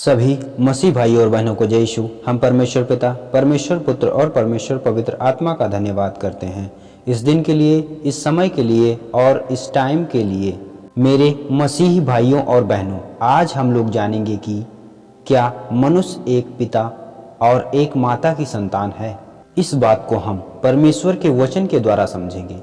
सभी मसीह भाई और बहनों को जय यीशु। हम परमेश्वर पिता, परमेश्वर पुत्र और परमेश्वर पवित्र आत्मा का धन्यवाद करते हैं इस दिन के लिए, इस समय के लिए और इस टाइम के लिए। मेरे मसीही भाइयों और बहनों, आज हम लोग जानेंगे कि क्या मनुष्य एक पिता और एक माता की संतान है। इस बात को हम परमेश्वर के वचन के द्वारा समझेंगे।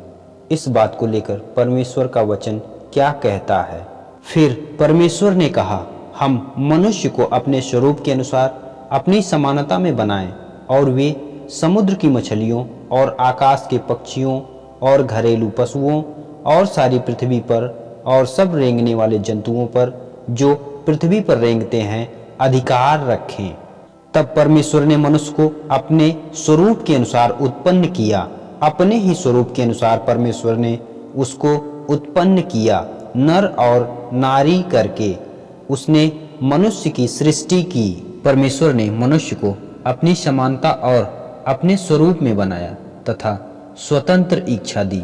इस बात को लेकर परमेश्वर का वचन क्या कहता है। फिर परमेश्वर ने कहा, हम मनुष्य को अपने स्वरूप के अनुसार अपनी समानता में बनाएं और वे समुद्र की मछलियों और आकाश के पक्षियों और घरेलू पशुओं और सारी पृथ्वी पर और सब रेंगने वाले जंतुओं पर जो पृथ्वी पर रेंगते हैं अधिकार रखें। तब परमेश्वर ने मनुष्य को अपने स्वरूप के अनुसार उत्पन्न किया। अपने ही स्वरूप के अनुसार परमेश्वर ने उसको उत्पन्न किया, नर और नारी करके उसने मनुष्य की सृष्टि की। परमेश्वर ने मनुष्य को अपनी समानता और अपने स्वरूप में बनाया तथा स्वतंत्र इच्छा दी,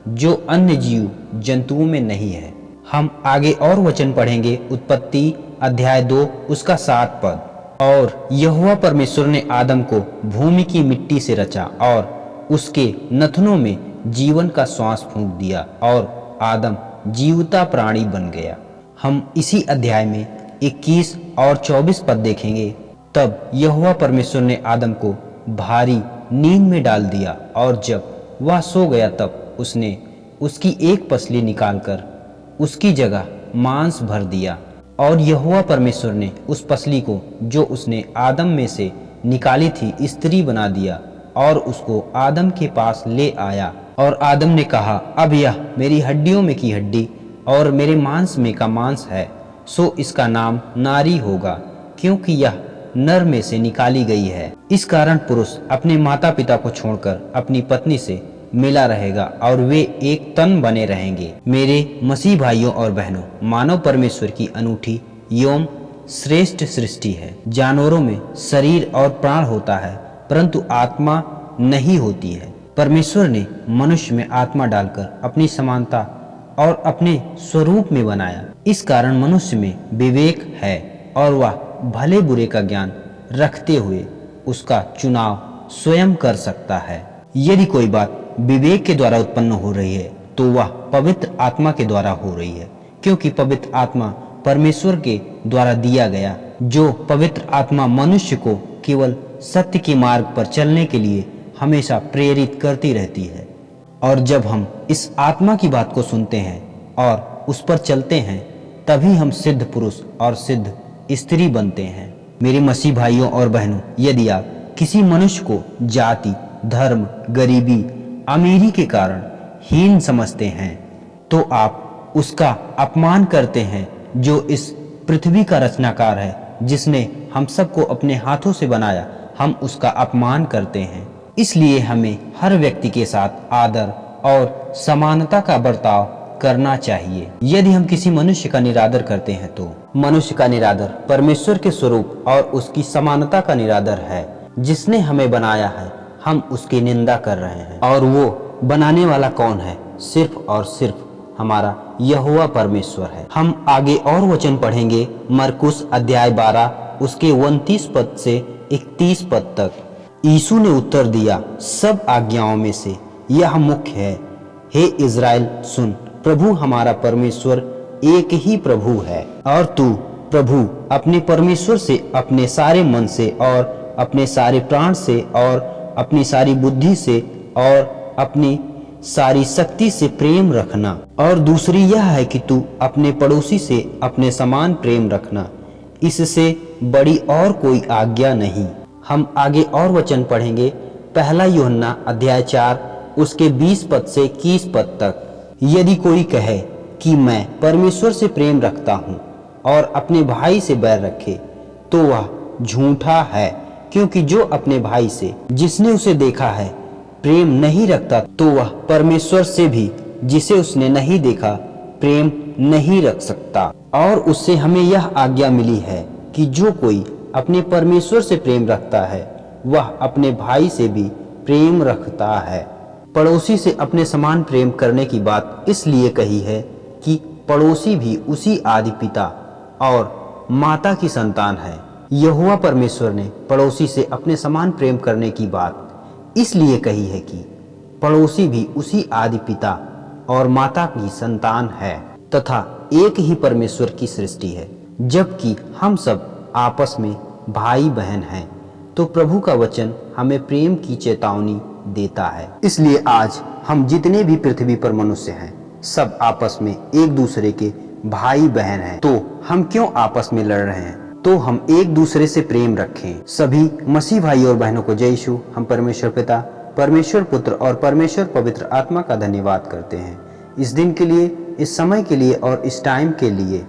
जो अन्य जीव जंतुओं में नहीं है। हम आगे और वचन पढ़ेंगे। उत्पत्ति अध्याय 2 उसका 7 पद। और यहोवा परमेश्वर ने आदम को भूमि की मिट्टी से रचा और उसके नथनों में जीवन का श्वास फूंक दिया और आदम जीवता प्राणी बन गया। हम इसी अध्याय में 21 और 24 पद देखेंगे। तब यहोवा परमेश्वर ने आदम को भारी नींद में डाल दिया और जब वह सो गया तब उसने उसकी एक पसली निकालकर उसकी जगह मांस भर दिया। और यहोवा परमेश्वर ने उस पसली को जो उसने आदम में से निकाली थी स्त्री बना दिया और उसको आदम के पास ले आया। और आदम ने कहा, अब यह मेरी हड्डियों में की हड्डी और मेरे मांस में का मांस है, सो इसका नाम नारी होगा, क्योंकि यह नर में से निकाली गई है। इस कारण पुरुष अपने माता पिता को छोड़कर अपनी पत्नी से मिला रहेगा और वे एक तन बने रहेंगे। मेरे मसीह भाइयों और बहनों, मानव परमेश्वर की अनूठी एवं श्रेष्ठ सृष्टि है। जानवरों में शरीर और प्राण होता है परंतु आत्मा नहीं होती है। परमेश्वर ने मनुष्य में आत्मा डालकर अपनी समानता और अपने स्वरूप में बनाया। इस कारण मनुष्य में विवेक है और वह भले बुरे का ज्ञान रखते हुए उसका चुनाव स्वयं कर सकता है। यदि कोई बात विवेक के द्वारा उत्पन्न हो रही है तो वह पवित्र आत्मा के द्वारा हो रही है, क्योंकि पवित्र आत्मा परमेश्वर के द्वारा दिया गया। जो पवित्र आत्मा मनुष्य को केवल सत्य के मार्ग पर चलने के लिए हमेशा प्रेरित करती रहती है। और जब हम इस आत्मा की बात को सुनते हैं और उस पर चलते हैं तभी हम सिद्ध पुरुष और सिद्ध स्त्री बनते हैं। मेरे मसीह भाइयों और बहनों, यदि आप किसी मनुष्य को जाति, धर्म, गरीबी, अमीरी के कारण हीन समझते हैं तो आप उसका अपमान करते हैं, जो इस पृथ्वी का रचनाकार है, जिसने हम सबको अपने हाथों से बनाया। हम उसका अपमान करते हैं। इसलिए हमें हर व्यक्ति के साथ आदर और समानता का बर्ताव करना चाहिए। यदि हम किसी मनुष्य का निरादर करते हैं तो मनुष्य का निरादर परमेश्वर के स्वरूप और उसकी समानता का निरादर है। जिसने हमें बनाया है हम उसकी निंदा कर रहे हैं। और वो बनाने वाला कौन है? सिर्फ और सिर्फ हमारा यहोवा परमेश्वर है। हम आगे और वचन पढ़ेंगे। मरकुस अध्याय 12 उसके 29 पद से 31 पद तक। यीशु ने उत्तर दिया, सब आज्ञाओं में से यह मुख्य है, हे इज़राइल सुन, प्रभु हमारा परमेश्वर एक ही प्रभु है। और तू प्रभु अपने परमेश्वर से अपने सारे मन से और अपने सारे प्राण से और अपनी सारी बुद्धि से और अपनी सारी शक्ति से प्रेम रखना। और दूसरी यह है कि तू अपने पड़ोसी से अपने समान प्रेम रखना। इससे बड़ी और कोई आज्ञा नहीं। हम आगे और वचन पढ़ेंगे। पहला यूहन्ना अध्याय 4 उसके 20 पद से 21 पद तक। यदि कोई कहे कि मैं परमेश्वर से प्रेम रखता हूँ और अपने भाई से बैर रखे तो वह झूठा है, क्योंकि जो अपने भाई से जिसने उसे देखा है प्रेम नहीं रखता तो वह परमेश्वर से भी जिसे उसने नहीं देखा प्रेम नहीं रख सकता। और उससे हमें यह आज्ञा मिली है कि जो कोई अपने परमेश्वर से प्रेम रखता है वह अपने भाई से भी प्रेम रखता है। पड़ोसी से अपने समान प्रेम करने की बात इसलिए कही है कि पड़ोसी भी उसी आदि पिता और माता की संतान है। यहोवा परमेश्वर ने पड़ोसी से अपने समान प्रेम करने की बात इसलिए कही है कि पड़ोसी भी उसी आदि पिता और माता की संतान है तथा एक ही परमेश्वर की सृष्टि है। जबकि हम सब आपस में भाई बहन हैं, तो प्रभु का वचन हमें प्रेम की चेतावनी देता है। इसलिए आज हम जितने भी पृथ्वी पर मनुष्य हैं, सब आपस में एक दूसरे के भाई बहन हैं। तो हम क्यों आपस में लड़ रहे हैं? तो हम एक दूसरे से प्रेम रखें। सभी मसीह भाई और बहनों को जय यीशु। हम परमेश्वर पिता, परमेश्वर पुत्र और परमेश्वर पवित्र आत्मा का धन्यवाद करते हैं इस दिन के लिए, इस समय के लिए और इस टाइम के लिए।